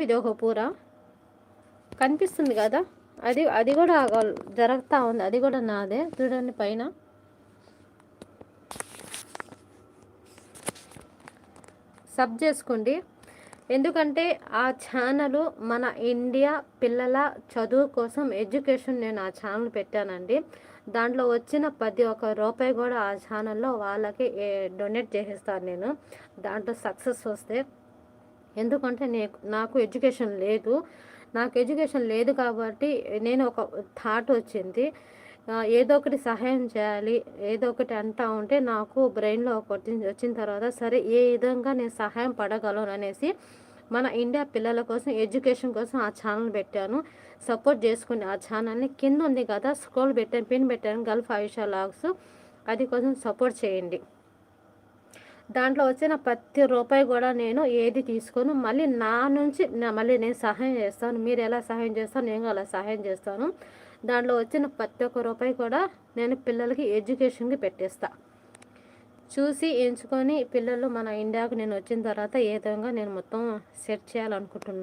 ఇది ఒక పూర కనిపిస్తుంది కదా, అది అది కూడా జరుగుతూ ఉంది, అది కూడా నాదే. చూడండి పైన సబ్ చేసుకోండి. ఎందుకంటే ఆ ఛానల్ మన ఇండియా పిల్లల చదువు కోసం ఎడ్యుకేషన్ నేను ఆ ఛానల్ పెట్టానండి. దాంట్లో వచ్చిన ప్రతి ఒక్క రూపాయి కూడా ఆ ఛానల్లో వాళ్ళకి డొనేట్ చేసేస్తాను నేను, దాంట్లో సక్సెస్ వస్తే. ఎందుకంటే నాకు ఎడ్యుకేషన్ లేదు కాబట్టి నేను ఒక థాట్ వచ్చింది, ఏదో ఒకటి సహాయం చేయాలి, ఏదో ఒకటి అంటూ ఉంటే నాకు బ్రెయిన్లో ఒకటి వచ్చిన తర్వాత సరే ఏ విధంగా నేను సహాయం పడగలను అనేసి మన ఇండియా పిల్లల కోసం ఎడ్యుకేషన్ కోసం ఆ ఛానల్ పెట్టాను. సపోర్ట్ చేసుకుని ఆ ఛానల్ని కింద ఉంది కదా స్క్రోల్ పెట్టాను, పిన్ పెట్టాను, గల్ఫ్ ఆయిషా లాగ్స్, అది కొంచెం సపోర్ట్ చేయండి. దాంట్లో వచ్చిన ప్రతి రూపాయి కూడా నేను ఏది తీసుకొని మళ్ళీ నా నుంచి మళ్ళీ నేను సహాయం చేస్తాను. మీరు ఎలా సహాయం చేస్తాను, నేను అలా సహాయం చేస్తాను. దాంట్లో వచ్చిన ప్రతి ఒక్క రూపాయి కూడా నేను పిల్లలకి ఎడ్యుకేషన్కి పెట్టేస్తా. చూసి ఎంచుకొని పిల్లలు మన ఇండియాకు నేను వచ్చిన తర్వాత ఏ విధంగా నేను మొత్తం సెట్ చేయాలనుకుంటున్నాను.